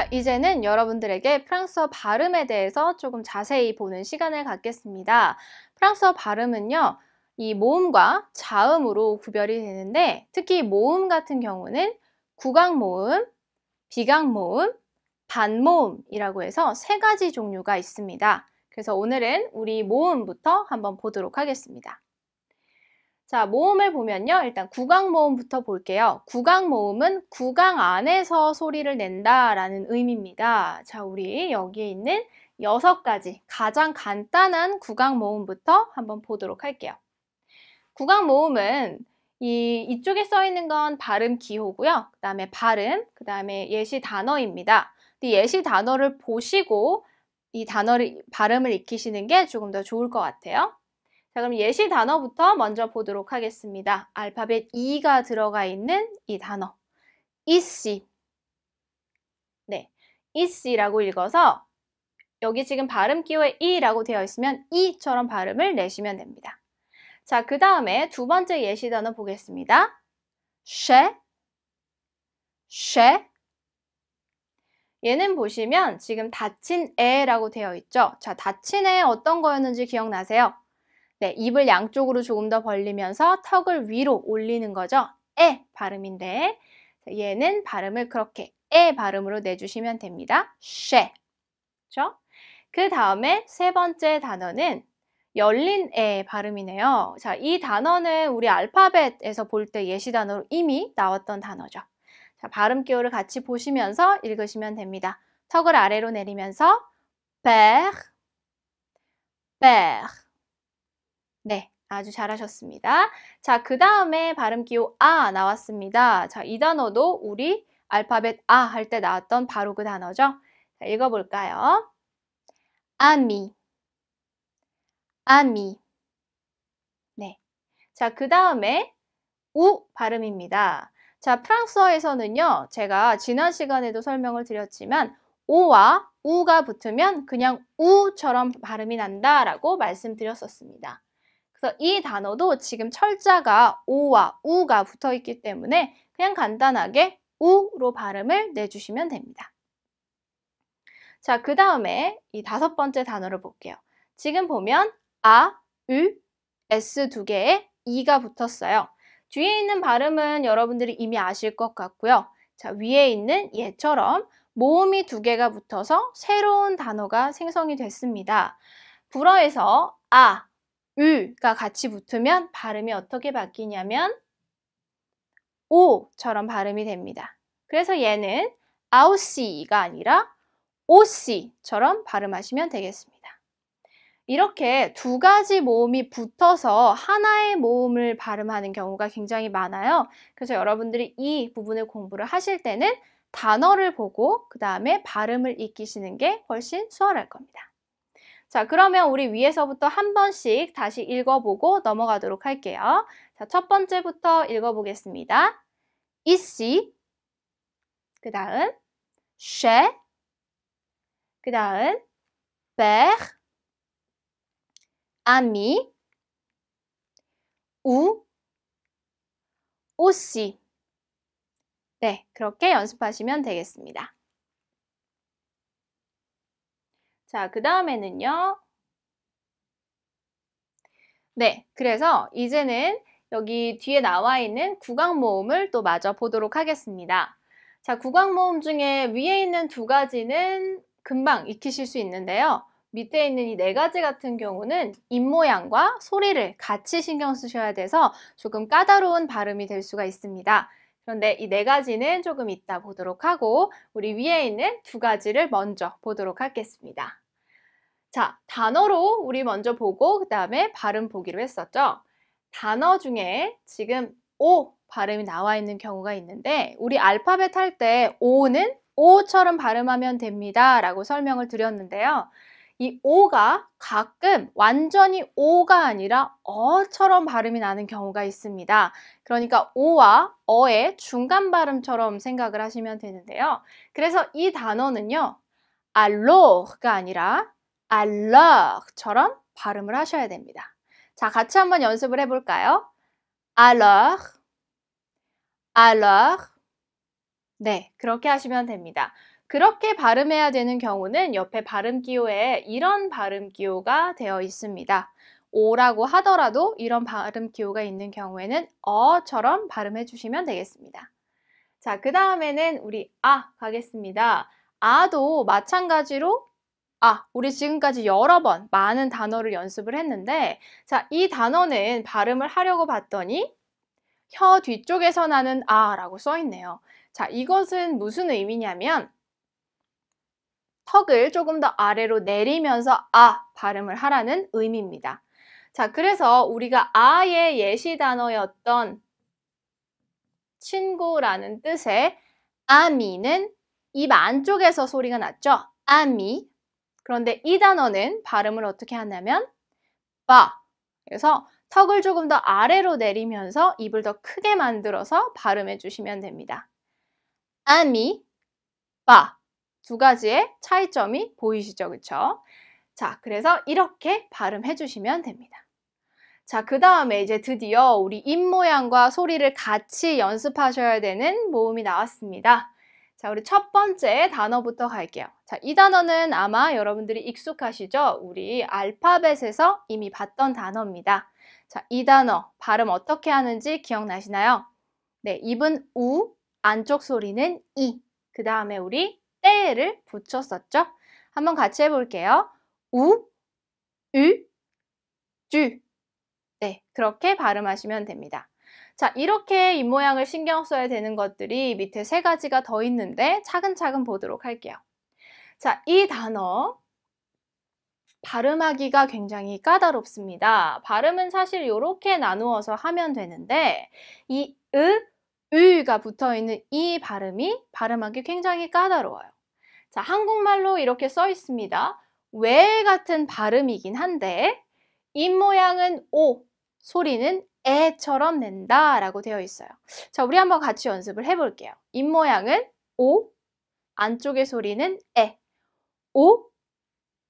자, 이제는 여러분들에게 프랑스어 발음에 대해서 조금 자세히 보는 시간을 갖겠습니다. 프랑스어 발음은요, 이 모음과 자음으로 구별이 되는데, 특히 모음 같은 경우는 구강모음, 비강모음, 반모음이라고 해서 세 가지 종류가 있습니다. 그래서 오늘은 우리 모음부터 한번 보도록 하겠습니다. 자, 모음을 보면요. 일단 구강모음부터 볼게요. 구강모음은 구강 안에서 소리를 낸다라는 의미입니다. 자, 우리 여기에 있는 6가지 가장 간단한 구강모음부터 한번 보도록 할게요. 구강모음은 이쪽에 써 있는 건 발음 기호고요. 그 다음에 발음, 그 다음에 예시 단어입니다. 예시 단어를 보시고 이 발음을 익히시는 게 조금 더 좋을 것 같아요. 자, 그럼 예시 단어부터 먼저 보도록 하겠습니다. 알파벳 E가 들어가 있는 이 단어. 이씨. 네. 이씨라고 읽어서 여기 지금 발음 기호에 E라고 되어 있으면 E처럼 발음을 내시면 됩니다. 자, 그 다음에 두 번째 예시 단어 보겠습니다. 쉐. 얘는 보시면 지금 닫힌 에라고 되어 있죠. 자, 닫힌 에 어떤 거였는지 기억나세요? 네, 입을 양쪽으로 조금 더 벌리면서 턱을 위로 올리는 거죠. 에 발음인데 얘는 발음을 그렇게 에 발음으로 내주시면 됩니다. 쉐. 그렇죠? 그 다음에 세 번째 단어는 열린 에 발음이네요. 자, 이 단어는 우리 알파벳에서 볼 때 예시 단어로 이미 나왔던 단어죠. 자, 발음 기호를 같이 보시면서 읽으시면 됩니다. 턱을 아래로 내리면서 père. 네, 아주 잘하셨습니다. 자, 그 다음에 발음 기호 아 나왔습니다. 자, 이 단어도 우리 알파벳 아 할 때 나왔던 바로 그 단어죠. 자, 읽어볼까요? 아미. 네. 자, 그 다음에 우 발음입니다. 자, 프랑스어에서는요, 제가 지난 시간에도 설명을 드렸지만 오와 우가 붙으면 그냥 우처럼 발음이 난다라고 말씀드렸었습니다. 그래서 이 단어도 지금 철자가 오와 우가 붙어 있기 때문에 그냥 간단하게 우로 발음을 내주시면 됩니다. 자, 그 다음에 이 5번째 단어를 볼게요. 지금 보면 아, 유, s 2개에 이가 붙었어요. 뒤에 있는 발음은 여러분들이 이미 아실 것 같고요. 자, 위에 있는 얘처럼 모음이 2개가 붙어서 새로운 단어가 생성이 됐습니다. 불어에서 아, 으가 같이 붙으면 발음이 어떻게 바뀌냐면 오처럼 발음이 됩니다. 그래서 얘는 아우씨가 아니라 오씨처럼 발음하시면 되겠습니다. 이렇게 2가지 모음이 붙어서 하나의 모음을 발음하는 경우가 굉장히 많아요. 그래서 여러분들이 이 부분을 공부를 하실 때는 단어를 보고 그 다음에 발음을 익히시는 게 훨씬 수월할 겁니다. 자, 그러면 우리 위에서부터 한 번씩 다시 읽어보고 넘어가도록 할게요. 자, 첫 번째부터 읽어보겠습니다. 이씨, 그 다음 쉐, 그 다음 père, ami, ou, aussi. 네, 그렇게 연습하시면 되겠습니다. 자, 그 다음에는요. 네, 그래서 이제는 여기 뒤에 나와 있는 구강모음을 또 마저 보도록 하겠습니다. 자, 구강모음 중에 위에 있는 2가지는 금방 익히실 수 있는데요. 밑에 있는 이 4가지 같은 경우는 입모양과 소리를 같이 신경 쓰셔야 돼서 조금 까다로운 발음이 될 수가 있습니다. 그런데 이 4가지는 조금 이따 보도록 하고 우리 위에 있는 2가지를 먼저 보도록 하겠습니다. 자, 단어로 우리 먼저 보고 그 다음에 발음 보기로 했었죠. 단어 중에 지금 오 발음이 나와 있는 경우가 있는데 우리 알파벳 할 때 오는 오처럼 발음하면 됩니다 라고 설명을 드렸는데요. 이 오가 가끔 완전히 오가 아니라 어처럼 발음이 나는 경우가 있습니다. 그러니까 오와 어의 중간 발음처럼 생각을 하시면 되는데요. 그래서 이 단어는요. 알로가 아니라 알러처럼 발음을 하셔야 됩니다. 자, 같이 한번 연습을 해볼까요? alors. 네, 그렇게 하시면 됩니다. 그렇게 발음해야 되는 경우는 옆에 발음 기호에 이런 발음 기호가 되어 있습니다. 오라고 하더라도 이런 발음 기호가 있는 경우에는 어처럼 발음해 주시면 되겠습니다. 자, 그 다음에는 우리 가겠습니다. 아도 마찬가지로 우리 지금까지 여러 번 많은 단어를 연습을 했는데, 자, 이 단어는 발음을 하려고 봤더니 혀 뒤쪽에서 나는 라고 써 있네요. 자, 이것은 무슨 의미냐면 턱을 조금 더 아래로 내리면서 발음을 하라는 의미입니다. 자, 그래서 우리가 의 예시 단어였던 친구라는 뜻의 아미는 입 안쪽에서 소리가 났죠? 아미. 그런데 이 단어는 발음을 어떻게 하냐면 바. 그래서 턱을 조금 더 아래로 내리면서 입을 더 크게 만들어서 발음해 주시면 됩니다. 아미, 바. 두 가지의 차이점이 보이시죠? 그쵸? 자, 그래서 이렇게 발음해 주시면 됩니다. 자, 그 다음에 이제 드디어 우리 입 모양과 소리를 같이 연습하셔야 되는 모음이 나왔습니다. 자, 우리 첫 번째 단어부터 갈게요. 자, 이 단어는 아마 여러분들이 익숙하시죠? 우리 알파벳에서 이미 봤던 단어입니다. 자, 이 단어 발음 어떻게 하는지 기억나시나요? 네, 입은 우, 안쪽 소리는 이. 그 다음에 우리 때를 붙였었죠? 한번 같이 해볼게요. 우, 유, 주. 네, 그렇게 발음하시면 됩니다. 자, 이렇게 입 모양을 신경 써야 되는 것들이 밑에 3가지가 더 있는데 차근차근 보도록 할게요. 자, 이 단어 발음하기가 굉장히 까다롭습니다. 발음은 사실 이렇게 나누어서 하면 되는데 이 으가 붙어있는 이 발음이 발음하기 굉장히 까다로워요. 자, 한국말로 이렇게 써 있습니다. 왜 같은 발음이긴 한데 입 모양은 오, 소리는 에처럼 낸다 라고 되어 있어요. 자, 우리 한번 같이 연습을 해볼게요. 입 모양은 오, 안쪽의 소리는 에. 오,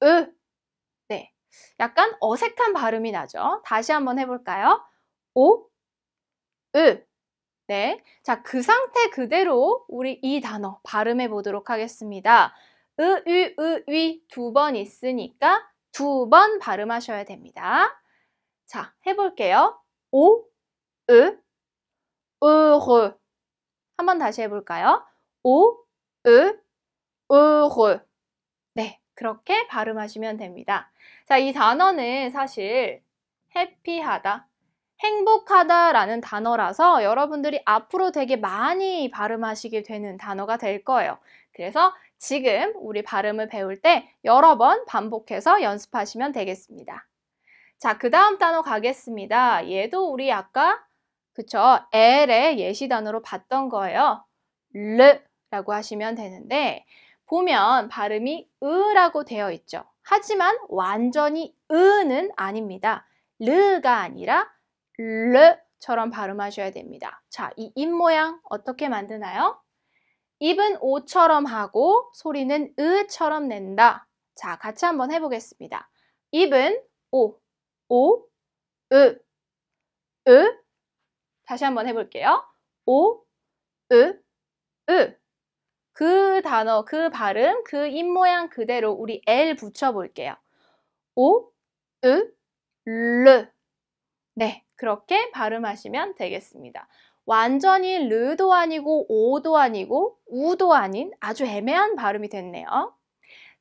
으. 네, 약간 어색한 발음이 나죠. 다시 한번 해볼까요? 오, 으. 네, 자, 그 상태 그대로 우리 이 단어 발음해 보도록 하겠습니다. 위 2번 있으니까 2번 발음하셔야 됩니다. 자, 해볼게요. 오, 으, 으르. 한번 다시 해볼까요? 오, 으, 으르. 네, 그렇게 발음하시면 됩니다. 자, 이 단어는 사실 해피하다, 행복하다라는 단어라서 여러분들이 앞으로 되게 많이 발음하시게 되는 단어가 될 거예요. 그래서 지금 우리 발음을 배울 때 여러 번 반복해서 연습하시면 되겠습니다. 자, 그 다음 단어 가겠습니다. 얘도 우리 아까 그쵸? L의 예시 단어로 봤던 거예요. 르라고 하시면 되는데 보면 발음이 으라고 되어 있죠. 하지만 완전히 으는 아닙니다. 르가 아니라 르처럼 발음하셔야 됩니다. 자, 이 입 모양 어떻게 만드나요? 입은 오처럼 하고 소리는 으처럼 낸다. 자, 같이 한번 해보겠습니다. 입은 오, 으. 다시 한번 해볼게요. 오, 으. 그 단어, 그 발음, 그 입 모양 그대로 우리 L 붙여볼게요. 오, 르. 네, 그렇게 발음하시면 되겠습니다. 완전히 르도 아니고 오도 아니고 우도 아닌 아주 애매한 발음이 됐네요.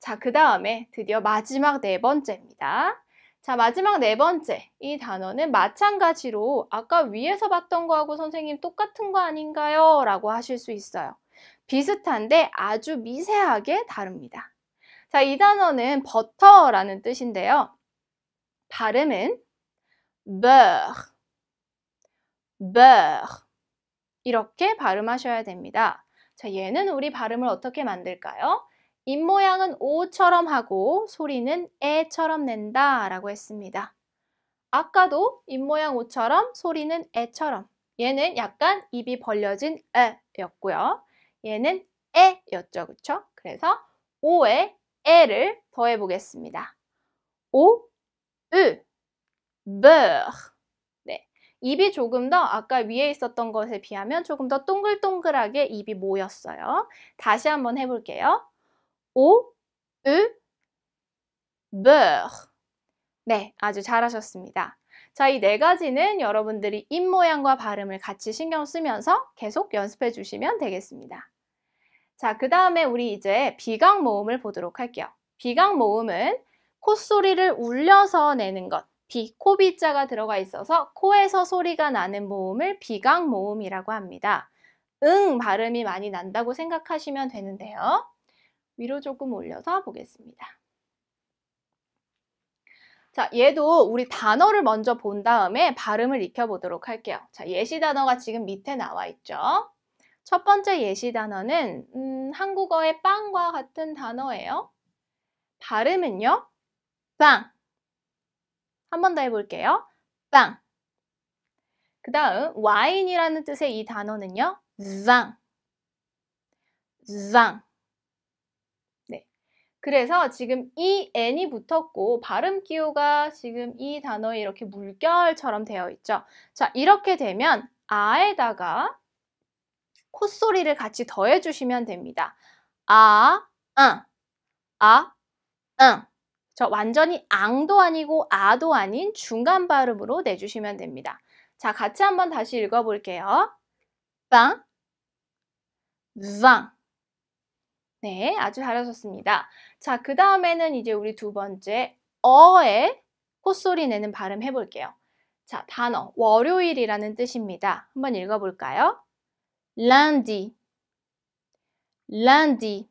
자, 그 다음에 드디어 마지막 4번째입니다. 자, 마지막 4번째. 이 단어는 마찬가지로 아까 위에서 봤던 거하고 선생님 똑같은 거 아닌가요? 라고 하실 수 있어요. 비슷한데 아주 미세하게 다릅니다. 자, 이 단어는 버터라는 뜻인데요. 발음은 beurre, 이렇게 발음하셔야 됩니다. 자, 얘는 우리 발음을 어떻게 만들까요? 입 모양은 오처럼 하고 소리는 에처럼 낸다 라고 했습니다. 아까도 입 모양 오처럼 소리는 에처럼. 얘는 약간 입이 벌려진 에였고요. 얘는 에였죠. 그쵸? 그래서 오에 에를 더해 보겠습니다. 오, beurre. 네, 입이 조금 더 아까 위에 있었던 것에 비하면 조금 더 동글동글하게 입이 모였어요. 다시 한번 해볼게요. O, U, beurre. 네, 아주 잘하셨습니다. 자, 이 네 가지는 여러분들이 입 모양과 발음을 같이 신경 쓰면서 계속 연습해 주시면 되겠습니다. 자, 그 다음에 우리 이제 비강 모음을 보도록 할게요. 비강 모음은 콧소리를 울려서 내는 것, 코비자가 들어가 있어서 코에서 소리가 나는 모음을 비강 모음이라고 합니다. 발음이 많이 난다고 생각하시면 되는데요. 위로 조금 올려서 보겠습니다. 자, 얘도 우리 단어를 먼저 본 다음에 발음을 익혀보도록 할게요. 자, 예시 단어가 지금 밑에 나와 있죠. 첫 번째 예시 단어는 한국어의 빵과 같은 단어예요. 발음은요, 빵. 한 번 더 해볼게요. 빵. 그 다음 와인이라는 뜻의 이 단어는요, vin. vin. 네. 그래서 지금 이 n이 붙었고 발음 기호가 지금 이 단어에 이렇게 물결처럼 되어 있죠. 자, 이렇게 되면 아에다가 콧소리를 같이 더해 주시면 됩니다. 아, 응. 아, 응. 저 완전히 앙도 아니고 아도 아닌 중간 발음으로 내주시면 됩니다. 자, 같이 한번 다시 읽어볼게요. 빵, vin. 네, 아주 잘하셨습니다. 자, 그 다음에는 이제 우리 두 번째 어에 콧소리 내는 발음 해볼게요. 자, 단어 월요일이라는 뜻입니다. 한번 읽어볼까요? lundi, lundi.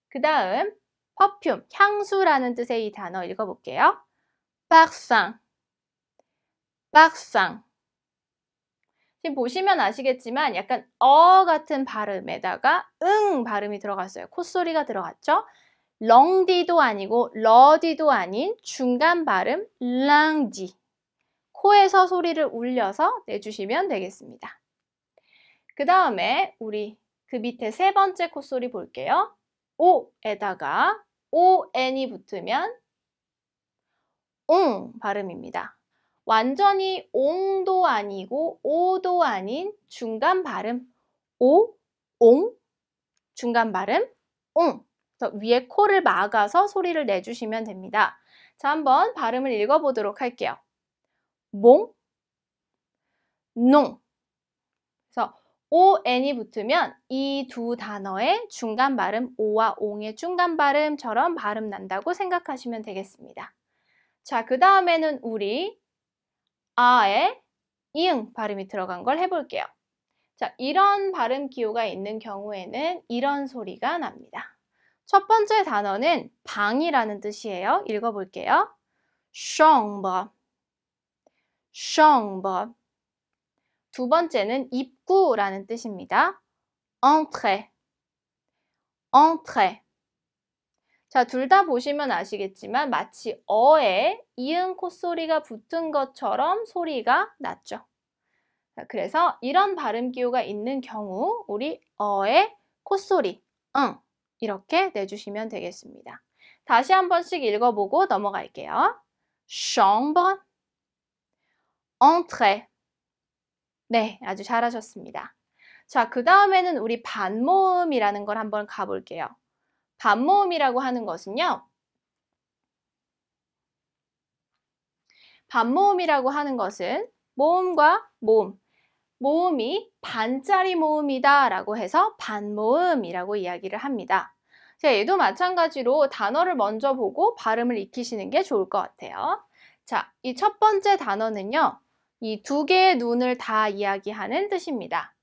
그 다음 퍼퓸, 향수라는 뜻의 이 단어 읽어볼게요. parfum, parfum. 지금 보시면 아시겠지만 약간 같은 발음에다가 발음이 들어갔어요. 콧소리가 들어갔죠? 렁디도 아니고 러디도 아닌 중간 발음 랑디. 코에서 소리를 울려서 내주시면 되겠습니다. 그 다음에 우리 그 밑에 세 번째 콧소리 볼게요. 오에다가 on이 붙으면 발음입니다. 완전히 옹도 아니고 오도 아닌 중간 발음 옹, 중간 발음 옹. 그래서 위에 코를 막아서 소리를 내주시면 됩니다. 자, 한번 발음을 읽어보도록 할게요. 몽, 농. 그래서 on이 붙으면 이 두 단어의 중간 발음 오와 옹의 중간 발음처럼 발음 난다고 생각하시면 되겠습니다. 자, 그 다음에는 우리 아에 이응 발음이 들어간 걸 해볼게요. 자, 이런 발음 기호가 있는 경우에는 이런 소리가 납니다. 첫 번째 단어는 방이라는 뜻이에요. 읽어볼게요. chambre, chambre. 두 번째는 입구라는 뜻입니다. entrée, entrée. 자, 둘 다 보시면 아시겠지만 마치 어에 이응 콧소리가 붙은 것처럼 소리가 났죠. 자, 그래서 이런 발음 기호가 있는 경우 우리 어의 콧소리 이렇게 내주시면 되겠습니다. 다시 한 번씩 읽어보고 넘어갈게요. chambre, entrée. 네, 아주 잘하셨습니다. 자, 그 다음에는 우리 반모음이라는 걸 한번 가볼게요. 반모음이라고 하는 것은요. 반모음이라고 하는 것은 모음과 모음, 모음이 반짜리 모음이다 라고 해서 반모음이라고 이야기를 합니다. 자, 얘도 마찬가지로 단어를 먼저 보고 발음을 익히시는 게 좋을 것 같아요. 자, 이 첫 번째 단어는요. 이 두 개의 눈을 다 이야기하는 뜻입니다.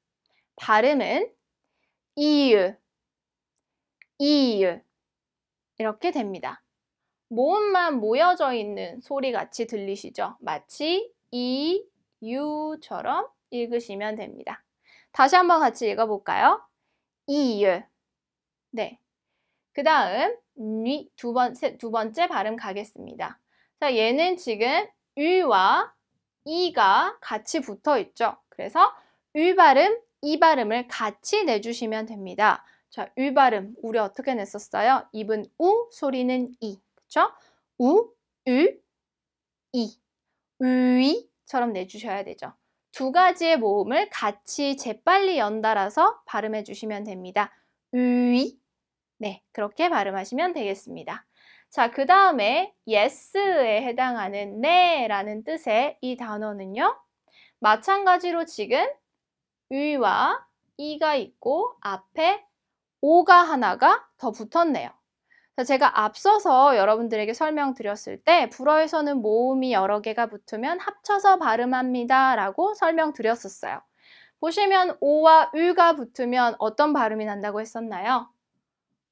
발음은 이유, 이유 이렇게 됩니다. 모음만 모여져 있는 소리 같이 들리시죠? 마치 이, 유처럼 읽으시면 됩니다. 다시 한번 같이 읽어볼까요? 이유. 네. 그 다음 두 번째 발음 가겠습니다. 자, 얘는 지금 유와 이가 같이 붙어 있죠. 그래서 유 발음, 이 발음을 같이 내주시면 됩니다. 자, 유 발음 우리 어떻게 냈었어요? 입은 우, 소리는 이. 그쵸? 우, 유, 이. 위처럼 처럼 내주셔야 되죠. 두 가지의 모음을 같이 재빨리 연달아서 발음해 주시면 됩니다. 위. 네, 그렇게 발음하시면 되겠습니다. 자, 그 다음에 yes에 해당하는 네라는 뜻의 이 단어는요. 마찬가지로 지금 위와 이가 있고 앞에 오가 하나가 더 붙었네요. 제가 앞서서 여러분들에게 설명드렸을 때 불어에서는 모음이 여러 개가 붙으면 합쳐서 발음합니다 라고 설명드렸었어요. 보시면 오와 으가 붙으면 어떤 발음이 난다고 했었나요?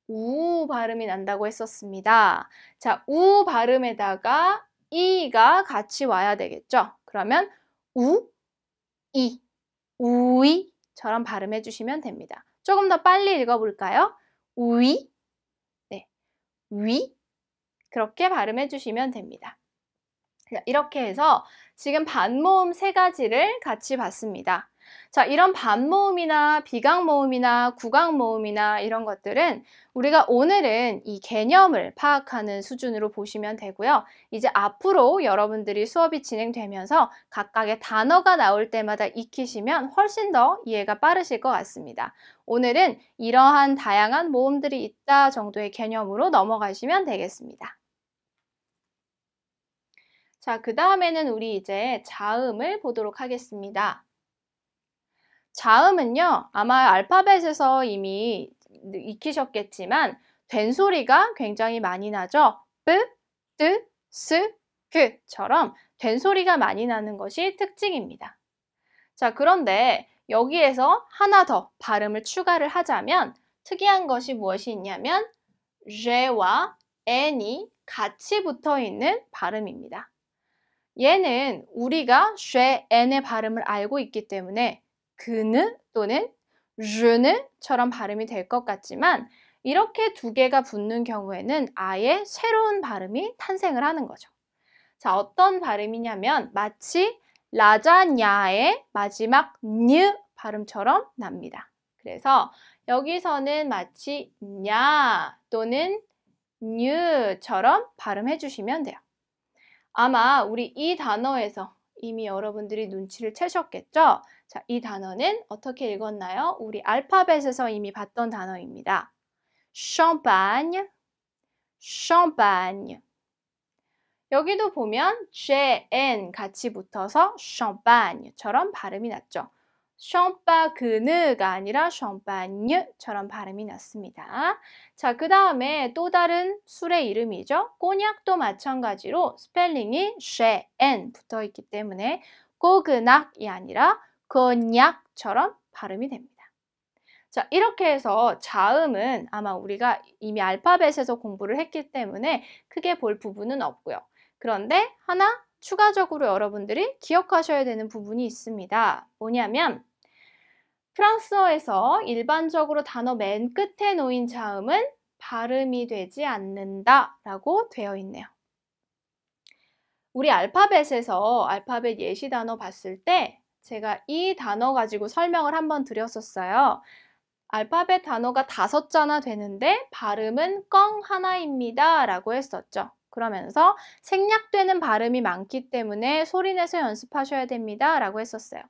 우 발음이 난다고 했었습니다. 자, 우 발음에다가 이가 같이 와야 되겠죠? 그러면 우, 이, 우이처럼 발음해 주시면 됩니다. 조금 더 빨리 읽어볼까요? 우이, 네, 위, 그렇게 발음해 주시면 됩니다. 이렇게 해서 지금 반모음 세 가지를 같이 봤습니다. 자, 이런 반모음이나 비강모음이나 구강모음이나 이런 것들은 우리가 오늘은 이 개념을 파악하는 수준으로 보시면 되고요. 이제 앞으로 여러분들이 수업이 진행되면서 각각의 단어가 나올 때마다 익히시면 훨씬 더 이해가 빠르실 것 같습니다. 오늘은 이러한 다양한 모음들이 있다 정도의 개념으로 넘어가시면 되겠습니다. 자, 그 다음에는 우리 이제 자음을 보도록 하겠습니다. 자음은요, 아마 알파벳에서 이미 익히셨겠지만 된소리가 굉장히 많이 나죠. 뿌, 뜨, 스, 그처럼 된소리가 많이 나는 것이 특징입니다. 자, 그런데 여기에서 하나 더 발음을 추가를 하자면 특이한 것이 무엇이 있냐면 제와 n이 같이 붙어 있는 발음입니다. 얘는 우리가 쉐, n의 발음을 알고 있기 때문에 그는 또는 르는처럼 발음이 될 것 같지만 이렇게 두 개가 붙는 경우에는 아예 새로운 발음이 탄생을 하는 거죠. 자, 어떤 발음이냐면 마치 라자냐의 마지막 느 발음처럼 납니다. 그래서 여기서는 마치 냐 또는 뉴처럼 발음해 주시면 돼요. 아마 우리 이 단어에서 이미 여러분들이 눈치를 채셨겠죠? 자, 이 단어는 어떻게 읽었나요? 우리 알파벳에서 이미 봤던 단어입니다. champagne, champagne. 여기도 보면 JN 같이 붙어서 champagne처럼 발음이 났죠. champagne가 아니라 champagne처럼 발음이 났습니다. 자, 그 다음에 또 다른 술의 이름이죠. 꼬냑도 마찬가지로 스펠링이 JN 붙어 있기 때문에 꼬그낙이 아니라 꼬냑처럼 발음이 됩니다. 자, 이렇게 해서 자음은 아마 우리가 이미 알파벳에서 공부를 했기 때문에 크게 볼 부분은 없고요. 그런데 하나 추가적으로 여러분들이 기억하셔야 되는 부분이 있습니다. 뭐냐면 프랑스어에서 일반적으로 단어 맨 끝에 놓인 자음은 발음이 되지 않는다라고 되어 있네요. 우리 알파벳에서 알파벳 예시 단어 봤을 때 제가 이 단어 가지고 설명을 한번 드렸었어요. 알파벳 단어가 5자나 되는데 발음은 껑 하나입니다 라고 했었죠. 그러면서 생략되는 발음이 많기 때문에 소리내서 연습하셔야 됩니다 라고 했었어요.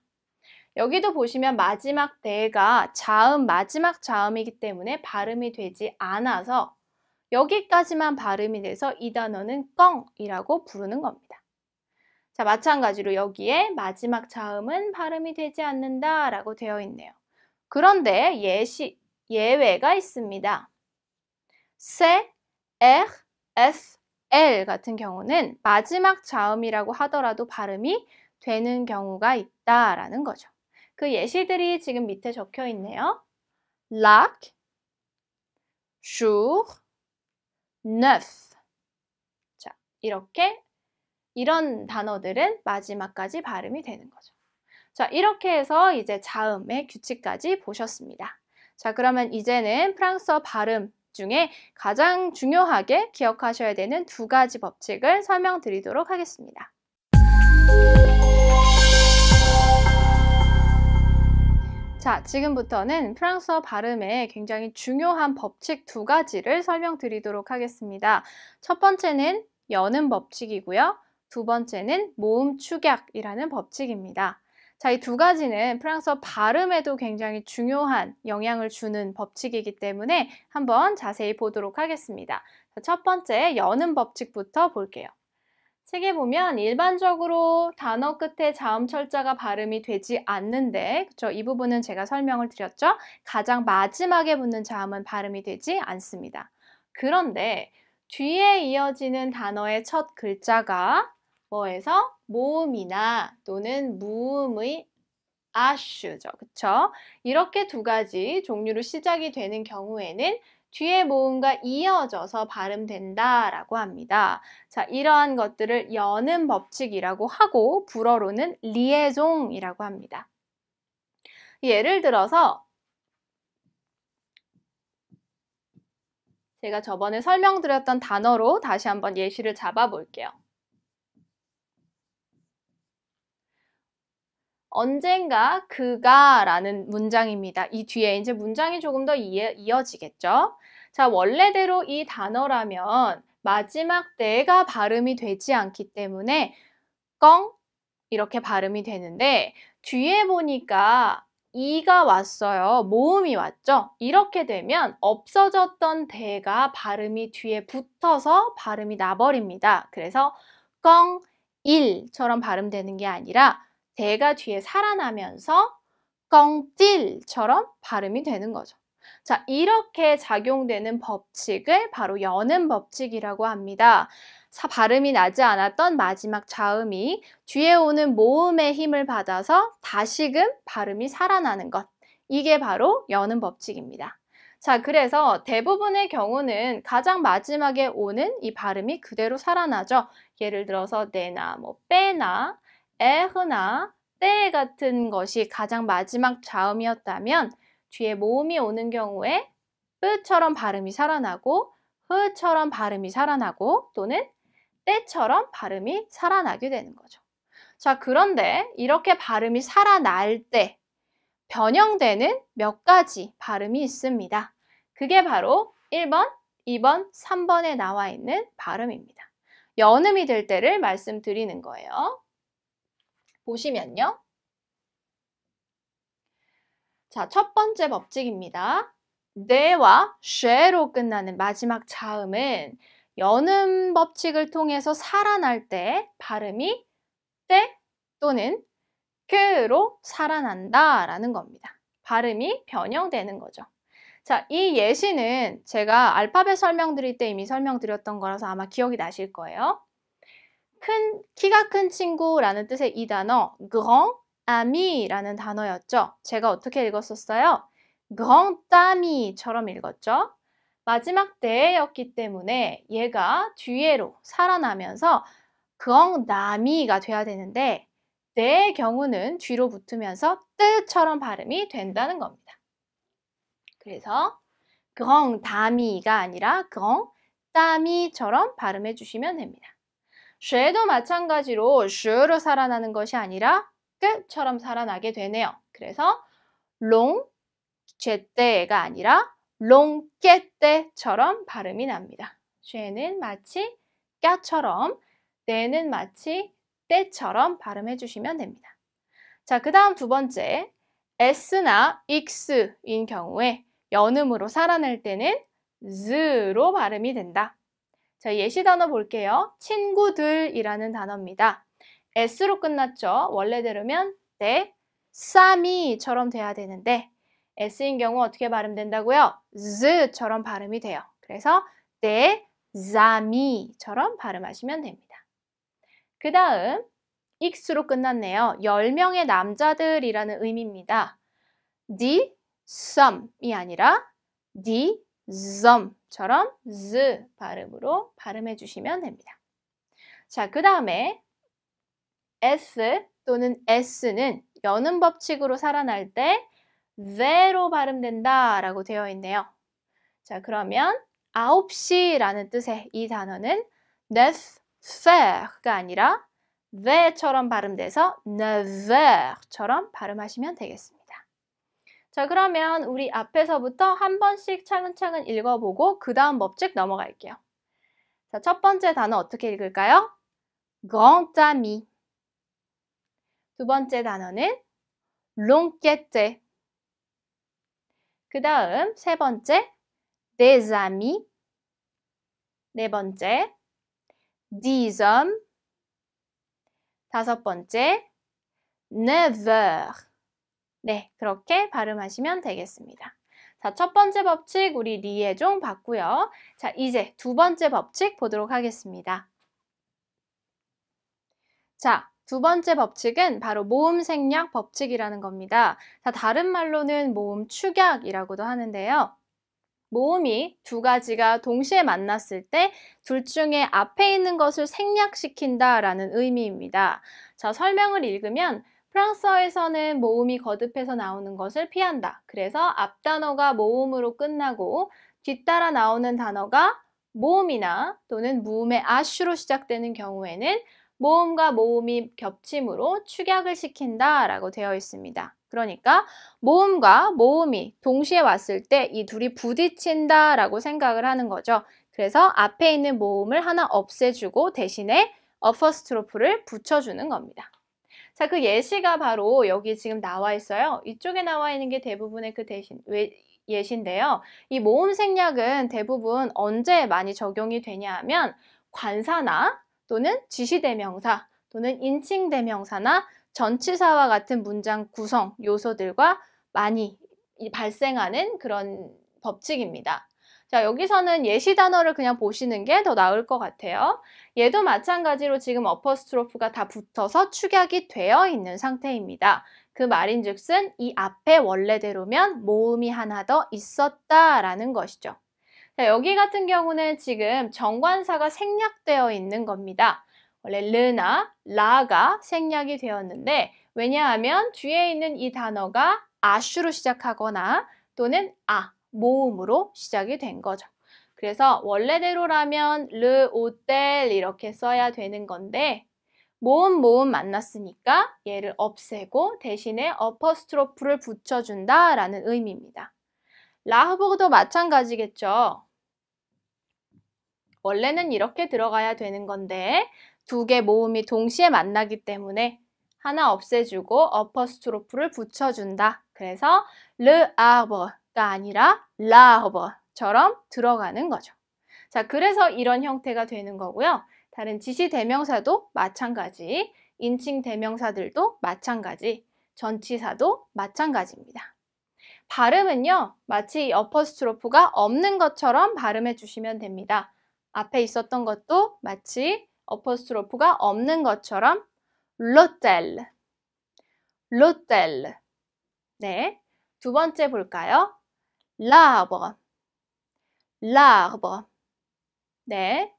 여기도 보시면 마지막 대가 자음, 마지막 자음이기 때문에 발음이 되지 않아서 여기까지만 발음이 돼서 이 단어는 껑이라고 부르는 겁니다. 자, 마찬가지로 여기에 마지막 자음은 발음이 되지 않는다 라고 되어 있네요. 그런데 예외가 있습니다. C, R, S, L 같은 경우는 마지막 자음이라고 하더라도 발음이 되는 경우가 있다라는 거죠. 그 예시들이 지금 밑에 적혀 있네요. lac, jour, neuf. 자, 이런 단어들은 마지막까지 발음이 되는 거죠. 자, 이렇게 해서 이제 자음의 규칙까지 보셨습니다. 자, 그러면 이제는 프랑스어 발음 중에 가장 중요하게 기억하셔야 되는 2가지 법칙을 설명드리도록 하겠습니다. 자, 지금부터는 프랑스어 발음의 굉장히 중요한 법칙 2가지를 설명드리도록 하겠습니다. 첫 번째는 여는 법칙이고요. 두 번째는 모음 축약이라는 법칙입니다. 자, 이 두 가지는 프랑스어 발음에도 굉장히 중요한 영향을 주는 법칙이기 때문에 한번 자세히 보도록 하겠습니다. 자, 첫 번째, 여는 법칙부터 볼게요. 책에 보면 일반적으로 단어 끝에 자음 철자가 발음이 되지 않는데, 그쵸? 이 부분은 제가 설명을 드렸죠? 가장 마지막에 붙는 자음은 발음이 되지 않습니다. 그런데 뒤에 이어지는 단어의 첫 글자가 뭐에서? 모음이나 또는 무음의 아슈죠. 그쵸? 이렇게 두 가지 종류로 시작이 되는 경우에는 뒤에 모음과 이어져서 발음된다라고 합니다. 자, 이러한 것들을 여는 법칙이라고 하고 불어로는 리에종이라고 합니다. 예를 들어서 제가 저번에 설명드렸던 단어로 다시 한번 예시를 잡아볼게요. 언젠가 그가 라는 문장입니다. 이 뒤에 이제 문장이 조금 더 이어지겠죠. 자, 원래대로 이 단어라면 마지막 때가 발음이 되지 않기 때문에 껑 이렇게 발음이 되는데 뒤에 보니까 이가 왔어요. 모음이 왔죠. 이렇게 되면 없어졌던 대가 발음이 뒤에 붙어서 발음이 나버립니다. 그래서 껑 일처럼 발음되는 게 아니라 대가 뒤에 살아나면서 껑찔처럼 발음이 되는 거죠. 자, 이렇게 작용되는 법칙을 바로 여는 법칙이라고 합니다. 발음이 나지 않았던 마지막 자음이 뒤에 오는 모음의 힘을 받아서 다시금 발음이 살아나는 것. 이게 바로 여는 법칙입니다. 자, 그래서 대부분의 경우는 가장 마지막에 오는 이 발음이 그대로 살아나죠. 예를 들어서 네나, 빼나, 에흐나, 때 같은 것이 가장 마지막 자음이었다면 뒤에 모음이 오는 경우에 뿌처럼 발음이 살아나고 흐처럼 발음이 살아나고 또는 때처럼 발음이 살아나게 되는 거죠. 자, 그런데 이렇게 발음이 살아날 때 변형되는 몇 가지 발음이 있습니다. 그게 바로 1번, 2번, 3번에 나와 있는 발음입니다. 연음이 될 때를 말씀드리는 거예요. 보시면요. 자, 첫 번째 법칙입니다. 네와 쉐로 끝나는 마지막 자음은 연음 법칙을 통해서 살아날 때 발음이 때 또는 그로 살아난다라는 겁니다. 발음이 변형되는 거죠. 자, 이 예시는 제가 알파벳 설명드릴 때 이미 설명드렸던 거라서 아마 기억이 나실 거예요. 키가 큰 친구라는 뜻의 이 단어 grand am이라는 단어였죠. 제가 어떻게 읽었었어요? grand am이처럼 읽었죠. 마지막 대였기 때문에 얘가 뒤에로 살아나면서 grand am이가 돼야 되는데 내 경우는 뒤로 붙으면서 뜨처럼 발음이 된다는 겁니다. 그래서 grand am이가 아니라 grand am이처럼 발음해 주시면 됩니다. 쉐도 마찬가지로 슈로 살아나는 것이 아니라 끝처럼 살아나게 되네요. 그래서 롱, 제때가 아니라 롱깨때처럼 발음이 납니다. 쉐는 마치 까처럼, 때는 마치 때처럼 발음해 주시면 됩니다. 자, 그 다음 두 번째, S나 X인 경우에 연음으로 살아날 때는 Z로 발음이 된다. 자, 예시 단어 볼게요. 친구들이라는 단어입니다. S로 끝났죠. 원래대로면 때, 싸미처럼 돼야 되는데 S인 경우 어떻게 발음된다고요? Z처럼 발음이 돼요. 그래서 때, 자미처럼 발음하시면 됩니다. 그 다음 X로 끝났네요. 10명의 남자들이라는 의미입니다. die, some이 아니라 die, som처럼 z 발음으로 발음해 주시면 됩니다. 자, 그 다음에 s 또는 s는 여는 법칙으로 살아날 때 the로 발음된다 라고 되어 있네요. 자, 그러면 9시라는 뜻의 이 단어는 neuf heures가 아니라 the처럼 발음돼서 neufheures처럼 발음하시면 되겠습니다. 자, 그러면 우리 앞에서부터 한 번씩 차근차근 읽어보고 그 다음 법칙 넘어갈게요. 자, 첫 번째 단어 어떻게 읽을까요? grand ami. 두 번째 단어는 l'enquête. 그 다음 세 번째, des amis. 네 번째, dix hommes. 다섯 번째, neuf heures. 네, 그렇게 발음하시면 되겠습니다. 자, 첫 번째 법칙 우리 리에종 봤고요. 자, 이제 두 번째 법칙 보도록 하겠습니다. 자, 두 번째 법칙은 바로 모음 생략 법칙이라는 겁니다. 자, 다른 말로는 모음 축약이라고도 하는데요. 모음이 두 가지가 동시에 만났을 때 둘 중에 앞에 있는 것을 생략시킨다라는 의미입니다. 자, 설명을 읽으면 프랑스어에서는 모음이 거듭해서 나오는 것을 피한다. 그래서 앞 단어가 모음으로 끝나고 뒤따라 나오는 단어가 모음이나 또는 무음의 아슈로 시작되는 경우에는 모음과 모음이 겹침으로 축약을 시킨다라고 되어 있습니다. 그러니까 모음과 모음이 동시에 왔을 때 이 둘이 부딪힌다라고 생각을 하는 거죠. 그래서 앞에 있는 모음을 하나 없애주고 대신에 어퍼스트로프를 붙여주는 겁니다. 자, 그 예시가 바로 여기 지금 나와 있어요. 이쪽에 나와 있는 게 대부분의 그 예시인데요. 이 모음 생략은 대부분 언제 많이 적용이 되냐 하면 관사나 또는 지시대명사 또는 인칭대명사나 전치사와 같은 문장 구성 요소들과 많이 발생하는 그런 법칙입니다. 자, 여기서는 예시 단어를 그냥 보시는 게 더 나을 것 같아요. 얘도 마찬가지로 지금 어퍼스트로프가 다 붙어서 축약이 되어 있는 상태입니다. 그 말인즉슨 이 앞에 원래대로면 모음이 하나 더 있었다라는 것이죠. 자, 여기 같은 경우는 지금 정관사가 생략되어 있는 겁니다. 원래 르나 라가 생략이 되었는데 왜냐하면 뒤에 있는 이 단어가 아슈로 시작하거나 또는 모음으로 시작이 된 거죠. 그래서 원래대로라면 르, 오텔 이렇게 써야 되는 건데 모음 만났으니까 얘를 없애고 대신에 어퍼스트로프를 붙여준다라는 의미입니다. 라흐보그도 마찬가지겠죠. 원래는 이렇게 들어가야 되는 건데 두 개 모음이 동시에 만나기 때문에 하나 없애주고 어퍼스트로프를 붙여준다. 그래서 le arbre가 아니라 l'arbre처럼 들어가는 거죠. 자, 그래서 이런 형태가 되는 거고요. 다른 지시 대명사도 마찬가지, 인칭 대명사들도 마찬가지, 전치사도 마찬가지입니다. 발음은요, 마치 이 어퍼스트로프가 없는 것처럼 발음해 주시면 됩니다. 앞에 있었던 것도 마치 어퍼스트로프가 없는 것처럼 l'hôtel, l'hôtel. 네, 두 번째 볼까요? l'arbre, l'arbre. 네,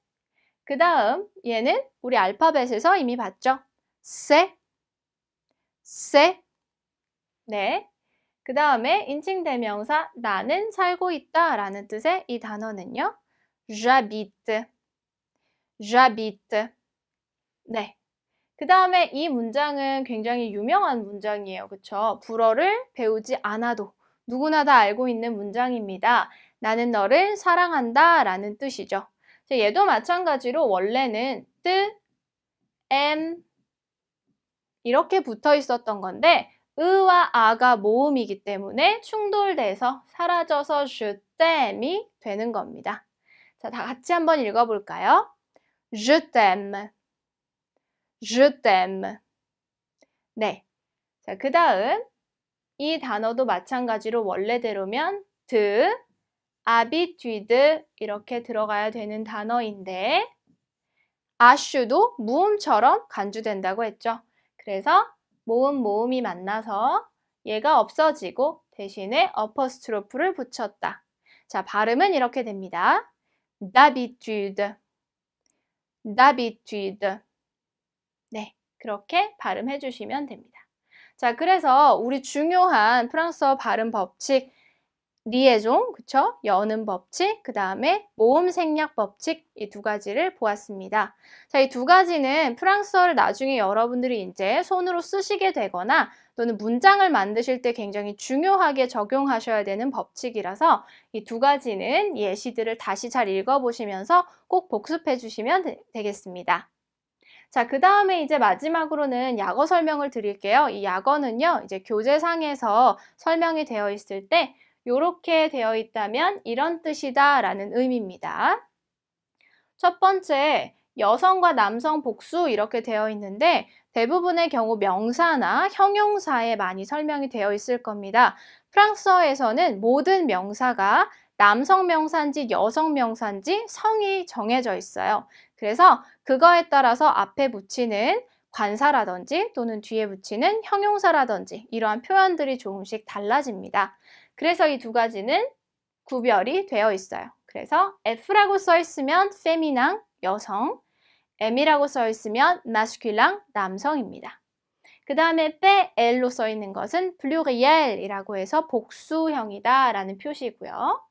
그 다음 얘는 우리 알파벳에서 이미 봤죠? c'est, 네. 그 다음에 인칭대명사 나는 살고 있다 라는 뜻의 이 단어는요. j'habite, j'habite. 네. 그 다음에 이 문장은 굉장히 유명한 문장이에요. 그쵸? 불어를 배우지 않아도 누구나 다 알고 있는 문장입니다. 나는 너를 사랑한다 라는 뜻이죠. 얘도 마찬가지로 원래는 뜻, 이렇게 붙어 있었던 건데 으와 아가 모음이기 때문에 충돌돼서 사라져서 je t'aime이 되는 겁니다. 자, 다 같이 한번 읽어볼까요? Je t'aime, je t'aime. 네. 자, 그 다음 이 단어도 마찬가지로 원래대로면 de, habitude 이렇게 들어가야 되는 단어인데 아슈도 무음처럼 간주된다고 했죠. 그래서 모음이 만나서 얘가 없어지고 대신에 어퍼스트로프를 붙였다. 자, 발음은 이렇게 됩니다. d'habitude, d'habitude. 네, 그렇게 발음해 주시면 됩니다. 자, 그래서 우리 중요한 프랑스어 발음 법칙 리에종, 그쵸? 여는 법칙, 그 다음에 모음 생략 법칙 이 두 가지를 보았습니다. 자, 이 두 가지는 프랑스어를 나중에 여러분들이 이제 손으로 쓰시게 되거나 또는 문장을 만드실 때 굉장히 중요하게 적용하셔야 되는 법칙이라서 이 두 가지는 예시들을 다시 잘 읽어보시면서 꼭 복습해 주시면 되겠습니다. 자, 그 다음에 이제 마지막으로는 약어 설명을 드릴게요. 이 약어는요, 이제 교재상에서 설명이 되어 있을 때 이렇게 되어 있다면 이런 뜻이다 라는 의미입니다. 첫 번째, 여성과 남성 복수 이렇게 되어 있는데 대부분의 경우 명사나 형용사에 많이 설명이 되어 있을 겁니다. 프랑스어에서는 모든 명사가 남성 명사인지 여성 명사인지 성이 정해져 있어요. 그래서 그거에 따라서 앞에 붙이는 관사라든지 또는 뒤에 붙이는 형용사라든지 이러한 표현들이 조금씩 달라집니다. 그래서 이 두 가지는 구별이 되어 있어요. 그래서 F라고 써 있으면 féminin, 여성, M이라고 써 있으면 masculin, 남성입니다. 그 다음에 PL로 써 있는 것은 pluriel이라고 해서 복수형이다 라는 표시고요.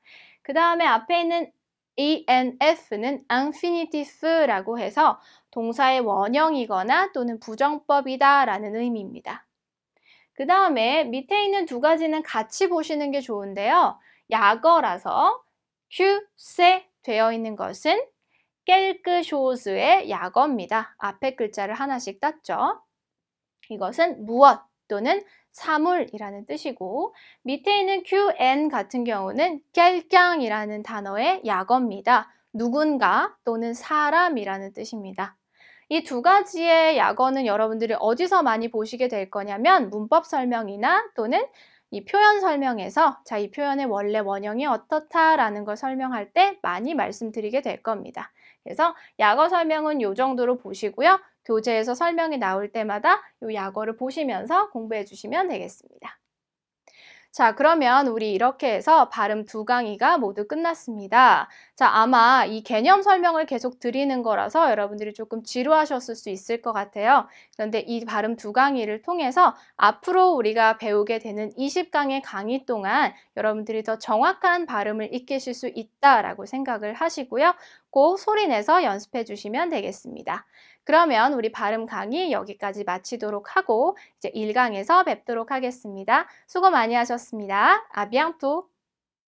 그 다음에 앞에 있는 ENF는 infinitif라고 해서 동사의 원형이거나 또는 부정법이다 라는 의미입니다. 그 다음에 밑에 있는 두 가지는 같이 보시는 게 좋은데요. 약어라서 QC 되어 있는 것은 quelque chose의 약어입니다. 앞에 글자를 하나씩 땄죠. 이것은 무엇 또는 사물이라는 뜻이고 밑에 있는 QN 같은 경우는 quelqu'un이라는 단어의 약어입니다. 누군가 또는 사람이라는 뜻입니다. 이 두 가지의 약어는 여러분들이 어디서 많이 보시게 될 거냐면 문법 설명이나 또는 이 표현 설명에서 자, 이 표현의 원래 원형이 어떻다라는 걸 설명할 때 많이 말씀드리게 될 겁니다. 그래서 약어 설명은 이 정도로 보시고요. 교재에서 설명이 나올 때마다 이 약어를 보시면서 공부해 주시면 되겠습니다. 자, 그러면 우리 이렇게 해서 발음 두 강의가 모두 끝났습니다. 자, 아마 이 개념 설명을 계속 드리는 거라서 여러분들이 조금 지루하셨을 수 있을 것 같아요. 그런데 이 발음 두 강의를 통해서 앞으로 우리가 배우게 되는 20강의 강의 동안 여러분들이 더 정확한 발음을 익히실 수 있다라고 생각을 하시고요. 꼭 소리내서 연습해 주시면 되겠습니다. 그러면 우리 발음 강의 여기까지 마치도록 하고 이제 1강에서 뵙도록 하겠습니다. 수고 많이 하셨습니다. À bientôt!